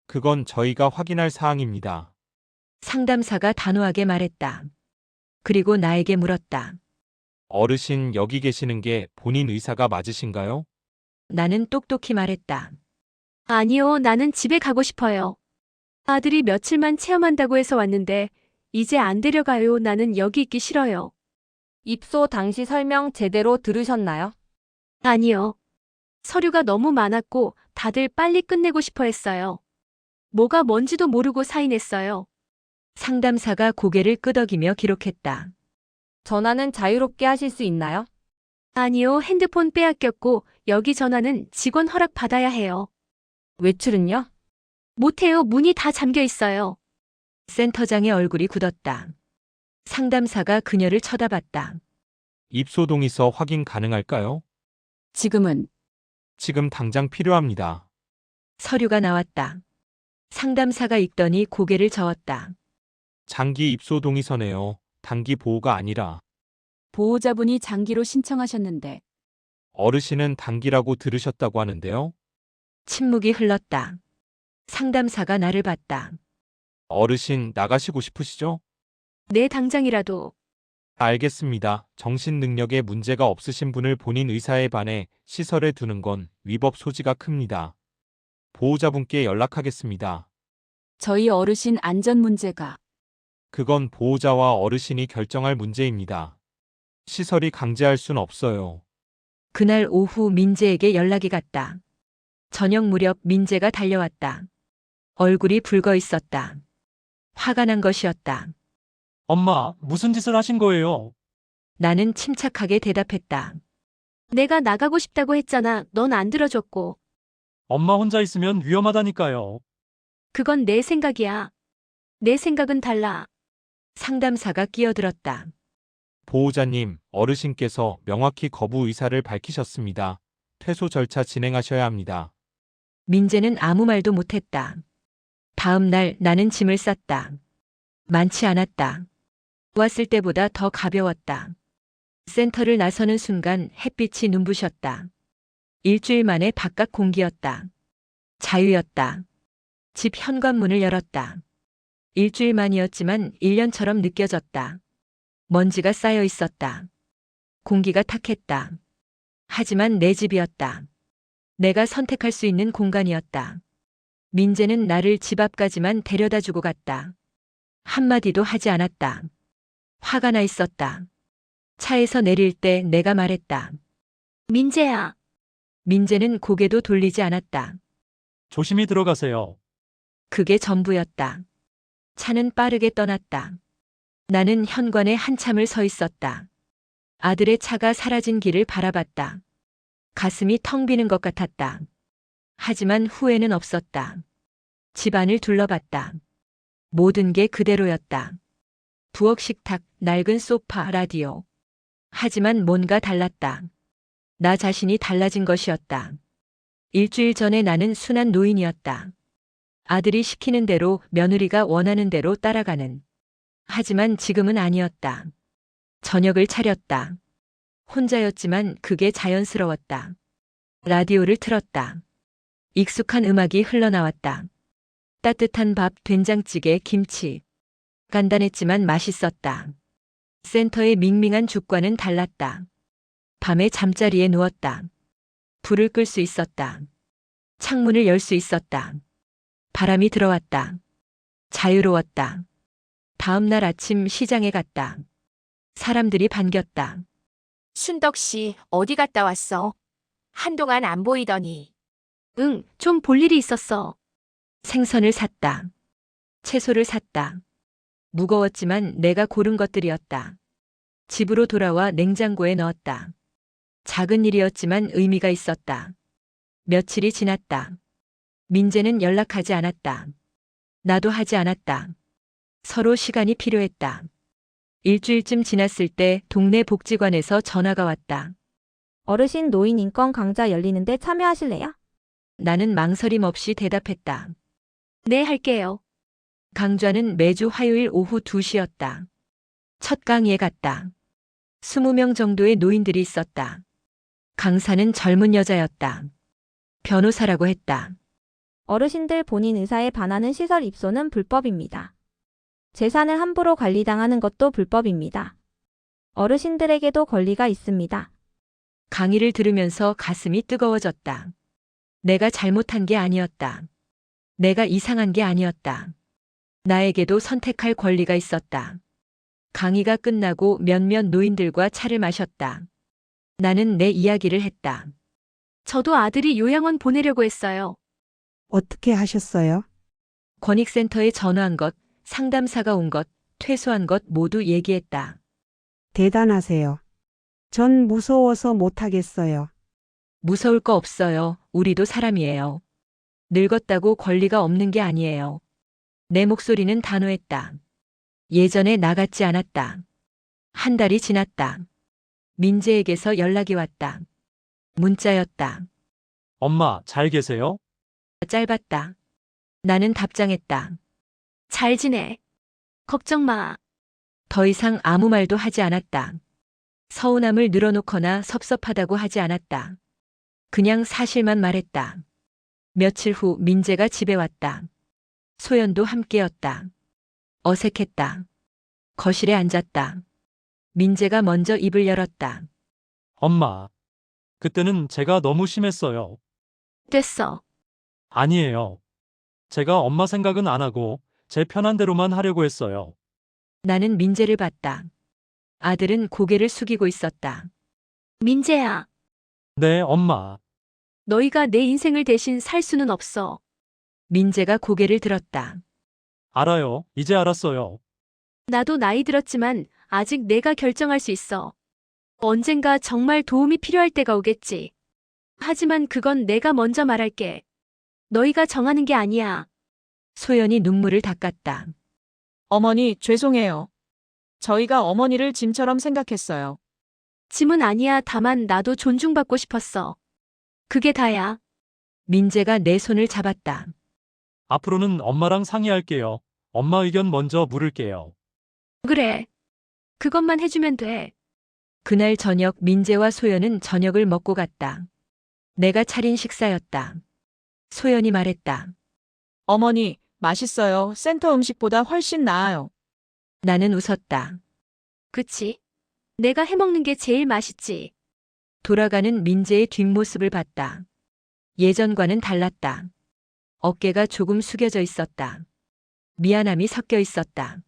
Speaker 7: 그건 저희가 확인할 사항입니다.
Speaker 1: 상담사가 단호하게 말했다. 그리고 나에게 물었다.
Speaker 7: 어르신 여기 계시는 게 본인 의사가 맞으신가요?
Speaker 1: 나는 똑똑히 말했다.
Speaker 5: 아니요, 나는 집에 가고 싶어요. 아들이 며칠만 체험한다고 해서 왔는데 이제 안 데려가요. 나는 여기 있기 싫어요.
Speaker 2: 입소 당시 설명 제대로 들으셨나요?
Speaker 5: 아니요. 서류가 너무 많았고 다들 빨리 끝내고 싶어 했어요. 뭐가 뭔지도 모르고 사인했어요.
Speaker 1: 상담사가 고개를 끄덕이며 기록했다.
Speaker 2: 전화는 자유롭게 하실 수 있나요?
Speaker 5: 아니요, 핸드폰 빼앗겼고 여기 전화는 직원 허락 받아야 해요.
Speaker 2: 외출은요?
Speaker 5: 못해요. 문이 다 잠겨 있어요.
Speaker 1: 센터장의 얼굴이 굳었다. 상담사가 그녀를 쳐다봤다.
Speaker 7: 입소 동의서 확인 가능할까요?
Speaker 6: 지금은
Speaker 7: 지금 당장 필요합니다.
Speaker 1: 서류가 나왔다. 상담사가 읽더니 고개를 저었다.
Speaker 7: 장기 입소 동의서네요. 단기 보호가 아니라.
Speaker 6: 보호자분이 장기로 신청하셨는데
Speaker 7: 어르신은 단기라고 들으셨다고 하는데요.
Speaker 1: 침묵이 흘렀다. 상담사가 나를 봤다.
Speaker 7: 어르신 나가시고 싶으시죠?
Speaker 5: 내 당장이라도.
Speaker 7: 알겠습니다. 정신 능력에 문제가 없으신 분을 본인 의사에 반해 시설에 두는 건 위법 소지가 큽니다. 보호자분께 연락하겠습니다.
Speaker 6: 저희 어르신 안전 문제가
Speaker 7: 그건 보호자와 어르신이 결정할 문제입니다. 시설이 강제할 순 없어요.
Speaker 1: 그날 오후 민재에게 연락이 갔다. 저녁 무렵 민재가 달려왔다. 얼굴이 붉어 있었다. 화가 난 것이었다.
Speaker 4: 엄마, 무슨 짓을 하신 거예요?
Speaker 1: 나는 침착하게 대답했다.
Speaker 5: 내가 나가고 싶다고 했잖아. 넌 안 들어줬고.
Speaker 4: 엄마 혼자 있으면 위험하다니까요.
Speaker 5: 그건 내 생각이야. 내 생각은 달라.
Speaker 1: 상담사가 끼어들었다.
Speaker 7: 보호자님, 어르신께서 명확히 거부 의사를 밝히셨습니다. 퇴소 절차 진행하셔야 합니다.
Speaker 1: 민재는 아무 말도 못했다. 다음 날 나는 짐을 쌌다. 많지 않았다. 왔을 때보다 더 가벼웠다. 센터를 나서는 순간 햇빛이 눈부셨다. 일주일 만에 바깥 공기였다. 자유였다. 집 현관문을 열었다. 일주일 만이었지만 1년처럼 느껴졌다. 먼지가 쌓여 있었다. 공기가 탁했다. 하지만 내 집이었다. 내가 선택할 수 있는 공간이었다. 민재는 나를 집 앞까지만 데려다 주고 갔다. 한마디도 하지 않았다. 화가 나 있었다. 차에서 내릴 때 내가 말했다.
Speaker 5: 민재야.
Speaker 1: 민재는 고개도 돌리지 않았다.
Speaker 4: 조심히 들어가세요.
Speaker 1: 그게 전부였다. 차는 빠르게 떠났다. 나는 현관에 한참을 서 있었다. 아들의 차가 사라진 길을 바라봤다. 가슴이 텅 비는 것 같았다. 하지만 후회는 없었다. 집안을 둘러봤다. 모든 게 그대로였다. 부엌 식탁, 낡은 소파, 라디오. 하지만 뭔가 달랐다. 나 자신이 달라진 것이었다. 일주일 전에 나는 순한 노인이었다. 아들이 시키는 대로, 며느리가 원하는 대로 따라가는. 하지만 지금은 아니었다. 저녁을 차렸다. 혼자였지만 그게 자연스러웠다. 라디오를 틀었다. 익숙한 음악이 흘러나왔다. 따뜻한 밥, 된장찌개, 김치. 간단했지만 맛있었다. 센터의 밍밍한 죽과는 달랐다. 밤에 잠자리에 누웠다. 불을 끌 수 있었다. 창문을 열 수 있었다. 바람이 들어왔다. 자유로웠다. 다음 날 아침 시장에 갔다. 사람들이 반겼다.
Speaker 10: 순덕 씨, 어디 갔다 왔어? 한동안 안 보이더니.
Speaker 5: 응, 좀 볼 일이 있었어.
Speaker 1: 생선을 샀다. 채소를 샀다. 무거웠지만 내가 고른 것들이었다. 집으로 돌아와 냉장고에 넣었다. 작은 일이었지만 의미가 있었다. 며칠이 지났다. 민재는 연락하지 않았다. 나도 하지 않았다. 서로 시간이 필요했다. 일주일쯤 지났을 때 동네 복지관에서 전화가 왔다.
Speaker 2: 어르신 노인 인권 강좌 열리는데 참여하실래요?
Speaker 1: 나는 망설임 없이 대답했다.
Speaker 5: 네, 할게요.
Speaker 1: 강좌는 매주 화요일 오후 2시였다. 첫 강의에 갔다. 20명 정도의 노인들이 있었다. 강사는 젊은 여자였다. 변호사라고 했다.
Speaker 2: 어르신들 본인 의사에 반하는 시설 입소는 불법입니다. 재산을 함부로 관리당하는 것도 불법입니다. 어르신들에게도 권리가 있습니다.
Speaker 1: 강의를 들으면서 가슴이 뜨거워졌다. 내가 잘못한 게 아니었다. 내가 이상한 게 아니었다. 나에게도 선택할 권리가 있었다. 강의가 끝나고 몇몇 노인들과 차를 마셨다. 나는 내 이야기를 했다.
Speaker 5: 저도 아들이 요양원 보내려고 했어요.
Speaker 8: 어떻게 하셨어요?
Speaker 1: 권익센터에 전화한 것, 상담사가 온 것, 퇴소한 것 모두 얘기했다.
Speaker 8: 대단하세요. 전 무서워서 못하겠어요.
Speaker 1: 무서울 거 없어요. 우리도 사람이에요. 늙었다고 권리가 없는 게 아니에요. 내 목소리는 단호했다. 예전에 나 같지 않았다. 한 달이 지났다. 민재에게서 연락이 왔다. 문자였다.
Speaker 4: 엄마, 잘 계세요?
Speaker 1: 짧았다. 나는 답장했다.
Speaker 5: 잘 지내. 걱정 마.
Speaker 1: 더 이상 아무 말도 하지 않았다. 서운함을 늘어놓거나 섭섭하다고 하지 않았다. 그냥 사실만 말했다. 며칠 후 민재가 집에 왔다. 소연도 함께였다. 어색했다. 거실에 앉았다. 민재가 먼저 입을 열었다.
Speaker 4: 엄마. 그때는 제가 너무 심했어요.
Speaker 5: 됐어.
Speaker 4: 아니에요. 제가 엄마 생각은 안 하고 제 편한 대로만 하려고 했어요.
Speaker 1: 나는 민재를 봤다. 아들은 고개를 숙이고 있었다.
Speaker 5: 민재야,
Speaker 4: 네, 엄마.
Speaker 5: 너희가 내 인생을 대신 살 수는 없어.
Speaker 1: 민재가 고개를 들었다.
Speaker 4: 알아요. 이제 알았어요.
Speaker 5: 나도 나이 들었지만 아직 내가 결정할 수 있어. 언젠가 정말 도움이 필요할 때가 오겠지. 하지만 그건 내가 먼저 말할게. 너희가 정하는 게 아니야.
Speaker 1: 소연이 눈물을 닦았다.
Speaker 6: 어머니, 죄송해요. 저희가 어머니를 짐처럼 생각했어요.
Speaker 5: 짐은 아니야. 다만 나도 존중받고 싶었어. 그게 다야.
Speaker 1: 민재가 내 손을 잡았다.
Speaker 4: 앞으로는 엄마랑 상의할게요. 엄마 의견 먼저 물을게요.
Speaker 5: 그래. 그것만 해주면 돼.
Speaker 1: 그날 저녁 민재와 소연은 저녁을 먹고 갔다. 내가 차린 식사였다. 소연이 말했다.
Speaker 6: 어머니, 맛있어요. 센터 음식보다 훨씬 나아요.
Speaker 1: 나는 웃었다.
Speaker 5: 그치? 내가 해먹는 게 제일 맛있지.
Speaker 1: 돌아가는 민재의 뒷모습을 봤다. 예전과는 달랐다. 어깨가 조금 숙여져 있었다. 미안함이 섞여 있었다.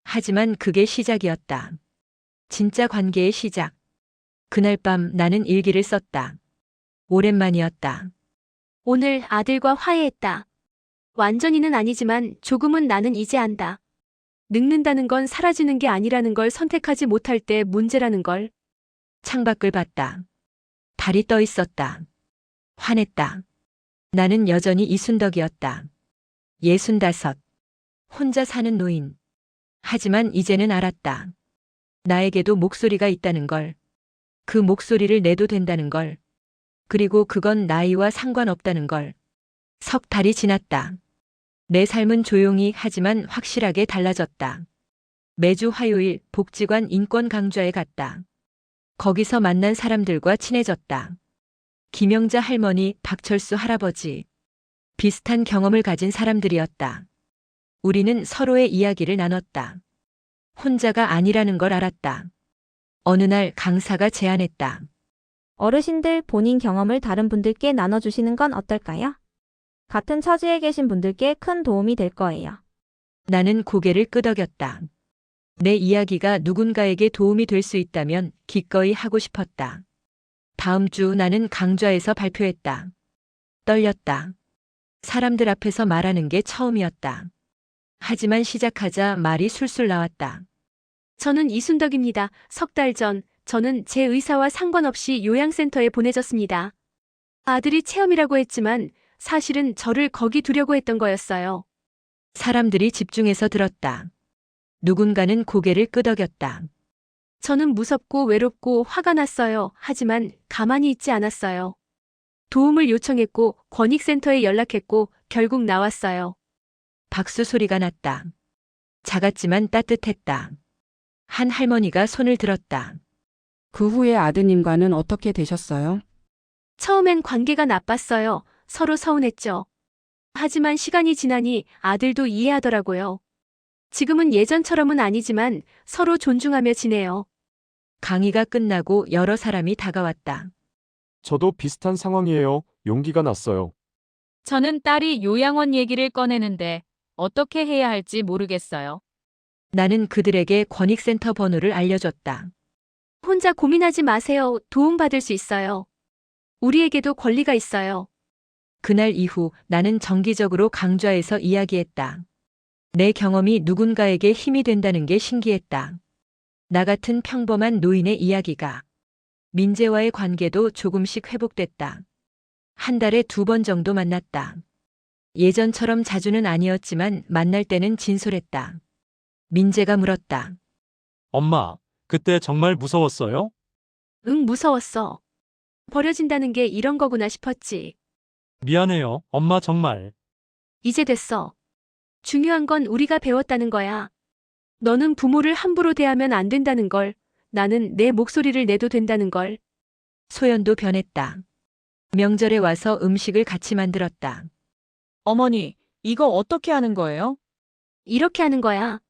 Speaker 1: 하지만 그게 시작이었다. 진짜 관계의 시작. 그날 밤 나는 일기를 썼다. 오랜만이었다.
Speaker 5: 오늘 아들과 화해했다. 완전히는 아니지만 조금은 나는 이제 안다. 늙는다는 건 사라지는 게 아니라는 걸 선택하지 못할 때 문제라는 걸.
Speaker 1: 창밖을 봤다. 달이 떠 있었다. 화냈다. 나는 여전히 이순덕이었다. 65. 혼자 사는 노인. 하지만 이제는 알았다. 나에게도 목소리가 있다는 걸. 그 목소리를 내도 된다는 걸. 그리고 그건 나이와 상관없다는 걸. 석 달이 지났다. 내 삶은 조용히 하지만 확실하게 달라졌다. 매주 화요일 복지관 인권 강좌에 갔다. 거기서 만난 사람들과 친해졌다. 김영자 할머니, 박철수 할아버지. 비슷한 경험을 가진 사람들이었다. 우리는 서로의 이야기를 나눴다. 혼자가 아니라는 걸 알았다. 어느 날 강사가 제안했다.
Speaker 11: 어르신들 본인 경험을 다른 분들께 나눠주시는 건 어떨까요? 같은 처지에 계신 분들께 큰 도움이 될 거예요.
Speaker 1: 나는 고개를 끄덕였다. 내 이야기가 누군가에게 도움이 될 수 있다면 기꺼이 하고 싶었다. 다음 주 나는 강좌에서 발표했다. 떨렸다. 사람들 앞에서 말하는 게 처음이었다. 하지만 시작하자 말이 술술 나왔다.
Speaker 5: 저는 이순덕입니다. 석 달 전 저는 제 의사와 상관없이 요양센터에 보내졌습니다. 아들이 체험이라고 했지만 사실은 저를 거기 두려고 했던 거였어요.
Speaker 1: 사람들이 집중해서 들었다. 누군가는 고개를 끄덕였다.
Speaker 5: 저는 무섭고 외롭고 화가 났어요. 하지만 가만히 있지 않았어요. 도움을 요청했고 권익센터에 연락했고 결국 나왔어요.
Speaker 1: 박수 소리가 났다. 작았지만 따뜻했다. 한 할머니가 손을 들었다.
Speaker 12: 그 후에 아드님과는 어떻게 되셨어요?
Speaker 5: 처음엔 관계가 나빴어요. 서로 서운했죠. 하지만 시간이 지나니 아들도 이해하더라고요. 지금은 예전처럼은 아니지만 서로 존중하며 지내요.
Speaker 1: 강의가 끝나고 여러 사람이 다가왔다.
Speaker 13: 저도 비슷한 상황이에요. 용기가 났어요.
Speaker 2: 저는 딸이 요양원 얘기를 꺼내는데 어떻게 해야 할지 모르겠어요.
Speaker 1: 나는 그들에게 권익센터 번호를 알려줬다.
Speaker 5: 혼자 고민하지 마세요. 도움받을 수 있어요. 우리에게도 권리가 있어요.
Speaker 1: 그날 이후 나는 정기적으로 강좌에서 이야기했다. 내 경험이 누군가에게 힘이 된다는 게 신기했다. 나 같은 평범한 노인의 이야기가. 민재와의 관계도 조금씩 회복됐다. 한 달에 2번 정도 만났다. 예전처럼 자주는 아니었지만 만날 때는 진솔했다. 민재가 물었다.
Speaker 4: 엄마, 그때 정말 무서웠어요?
Speaker 5: 응, 무서웠어. 버려진다는 게 이런 거구나 싶었지.
Speaker 4: 미안해요, 엄마 정말.
Speaker 5: 이제 됐어. 중요한 건 우리가 배웠다는 거야. 너는 부모를 함부로 대하면 안 된다는 걸, 나는 내 목소리를 내도 된다는 걸.
Speaker 1: 소연도 변했다. 명절에 와서 음식을 같이 만들었다.
Speaker 6: 어머니, 이거 어떻게 하는 거예요?
Speaker 5: 이렇게 하는 거야.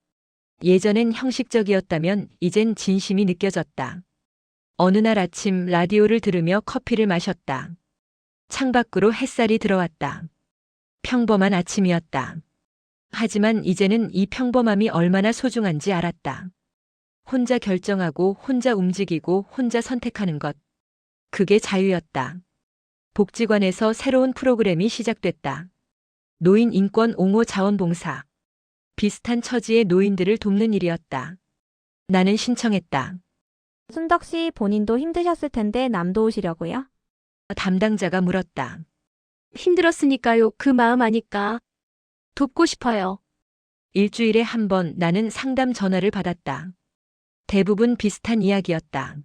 Speaker 1: 예전엔 형식적이었다면 이젠 진심이 느껴졌다. 어느 날 아침 라디오를 들으며 커피를 마셨다. 창밖으로 햇살이 들어왔다. 평범한 아침이었다. 하지만 이제는 이 평범함이 얼마나 소중한지 알았다. 혼자 결정하고 혼자 움직이고 혼자 선택하는 것. 그게 자유였다. 복지관에서 새로운 프로그램이 시작됐다. 노인 인권 옹호 자원봉사. 비슷한 처지의 노인들을 돕는 일이었다. 나는 신청했다.
Speaker 11: 순덕 씨 본인도 힘드셨을 텐데 남도 오시려고요?
Speaker 1: 담당자가 물었다.
Speaker 5: 힘들었으니까요. 그 마음 아니까. 돕고 싶어요.
Speaker 1: 일주일에 한 번 나는 상담 전화를 받았다. 대부분 비슷한 이야기였다.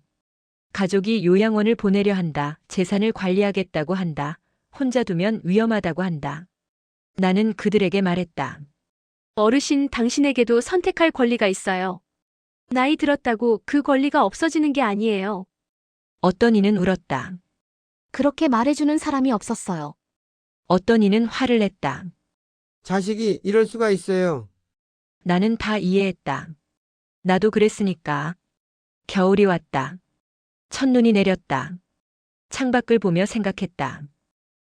Speaker 1: 가족이 요양원을 보내려 한다. 재산을 관리하겠다고 한다. 혼자 두면 위험하다고 한다. 나는 그들에게 말했다.
Speaker 5: 어르신, 당신에게도 선택할 권리가 있어요. 나이 들었다고 그 권리가 없어지는 게 아니에요.
Speaker 1: 어떤 이는 울었다.
Speaker 10: 그렇게 말해주는 사람이 없었어요.
Speaker 1: 어떤 이는 화를 냈다.
Speaker 14: 자식이 이럴 수가 있어요.
Speaker 1: 나는 다 이해했다. 나도 그랬으니까. 겨울이 왔다. 첫눈이 내렸다. 창밖을 보며 생각했다.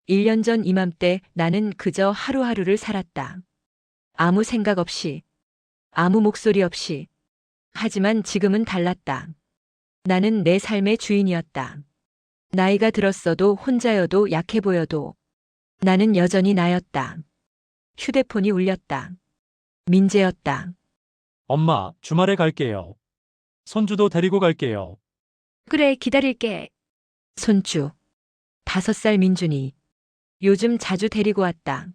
Speaker 1: 1년 전 이맘때 나는 그저 하루하루를 살았다. 아무 생각 없이, 아무 목소리 없이. 하지만 지금은 달랐다. 나는 내 삶의 주인이었다. 나이가 들었어도 혼자여도 약해 보여도 나는 여전히 나였다. 휴대폰이 울렸다. 민재였다.
Speaker 4: 엄마, 주말에 갈게요. 손주도 데리고 갈게요.
Speaker 5: 그래, 기다릴게.
Speaker 1: 손주. 5살 민준이. 요즘 자주 데리고 왔다.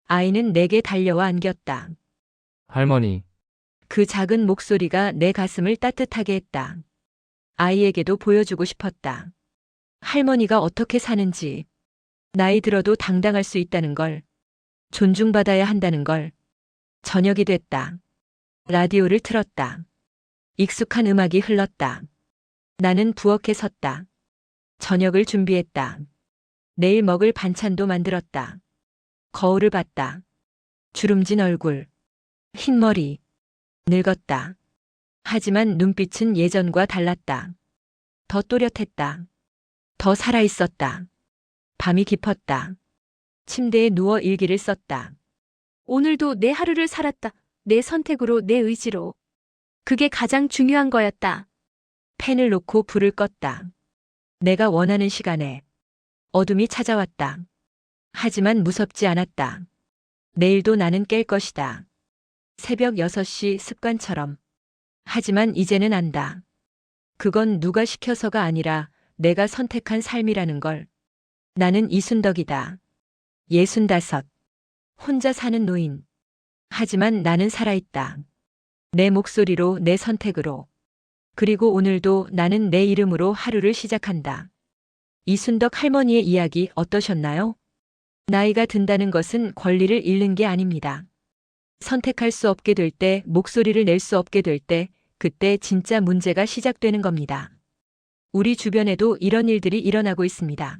Speaker 1: 아이는 내게 달려와 안겼다.
Speaker 15: 할머니,
Speaker 1: 그 작은 목소리가 내 가슴을 따뜻하게 했다. 아이에게도 보여주고 싶었다. 할머니가 어떻게 사는지, 나이 들어도 당당할 수 있다는 걸, 존중받아야 한다는 걸. 저녁이 됐다. 라디오를 틀었다. 익숙한 음악이 흘렀다. 나는 부엌에 섰다. 저녁을 준비했다. 내일 먹을 반찬도 만들었다. 거울을 봤다. 주름진 얼굴, 흰 머리, 늙었다. 하지만 눈빛은 예전과 달랐다. 더 또렷했다. 더 살아있었다. 밤이 깊었다. 침대에 누워 일기를 썼다.
Speaker 5: 오늘도 내 하루를 살았다. 내 선택으로, 내 의지로. 그게 가장 중요한 거였다.
Speaker 1: 펜을 놓고 불을 껐다. 내가 원하는 시간에 어둠이 찾아왔다. 하지만 무섭지 않았다. 내일도 나는 깰 것이다. 새벽 6시 습관처럼. 하지만 이제는 안다. 그건 누가 시켜서가 아니라 내가 선택한 삶이라는 걸. 나는 이순덕이다. 65. 혼자 사는 노인. 하지만 나는 살아있다. 내 목소리로, 내 선택으로. 그리고 오늘도 나는 내 이름으로 하루를 시작한다. 이순덕 할머니의 이야기 어떠셨나요? 나이가 든다는 것은 권리를 잃는 게 아닙니다. 선택할 수 없게 될 때, 목소리를 낼 수 없게 될 때, 그때 진짜 문제가 시작되는 겁니다. 우리 주변에도 이런 일들이 일어나고 있습니다.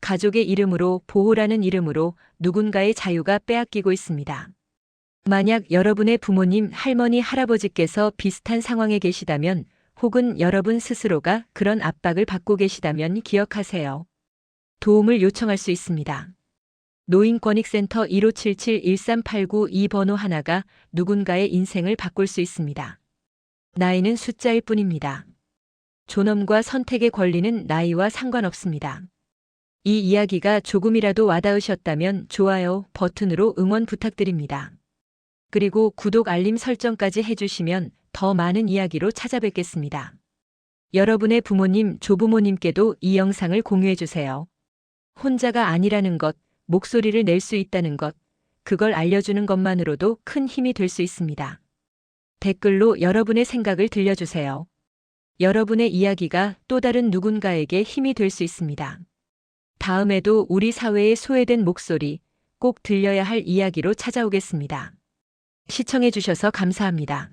Speaker 1: 가족의 이름으로, 보호라는 이름으로 누군가의 자유가 빼앗기고 있습니다. 만약 여러분의 부모님, 할머니, 할아버지께서 비슷한 상황에 계시다면, 혹은 여러분 스스로가 그런 압박을 받고 계시다면 기억하세요. 도움을 요청할 수 있습니다. 노인권익센터 1577-1389 이 번호 하나가 누군가의 인생을 바꿀 수 있습니다. 나이는 숫자일 뿐입니다. 존엄과 선택의 권리는 나이와 상관없습니다. 이 이야기가 조금이라도 와닿으셨다면 좋아요 버튼으로 응원 부탁드립니다. 그리고 구독 알림 설정까지 해주시면 더 많은 이야기로 찾아뵙겠습니다. 여러분의 부모님, 조부모님께도 이 영상을 공유해주세요. 혼자가 아니라는 것, 목소리를 낼 수 있다는 것, 그걸 알려주는 것만으로도 큰 힘이 될 수 있습니다. 댓글로 여러분의 생각을 들려주세요. 여러분의 이야기가 또 다른 누군가에게 힘이 될 수 있습니다. 다음에도 우리 사회의 소외된 목소리, 꼭 들려야 할 이야기로 찾아오겠습니다. 시청해주셔서 감사합니다.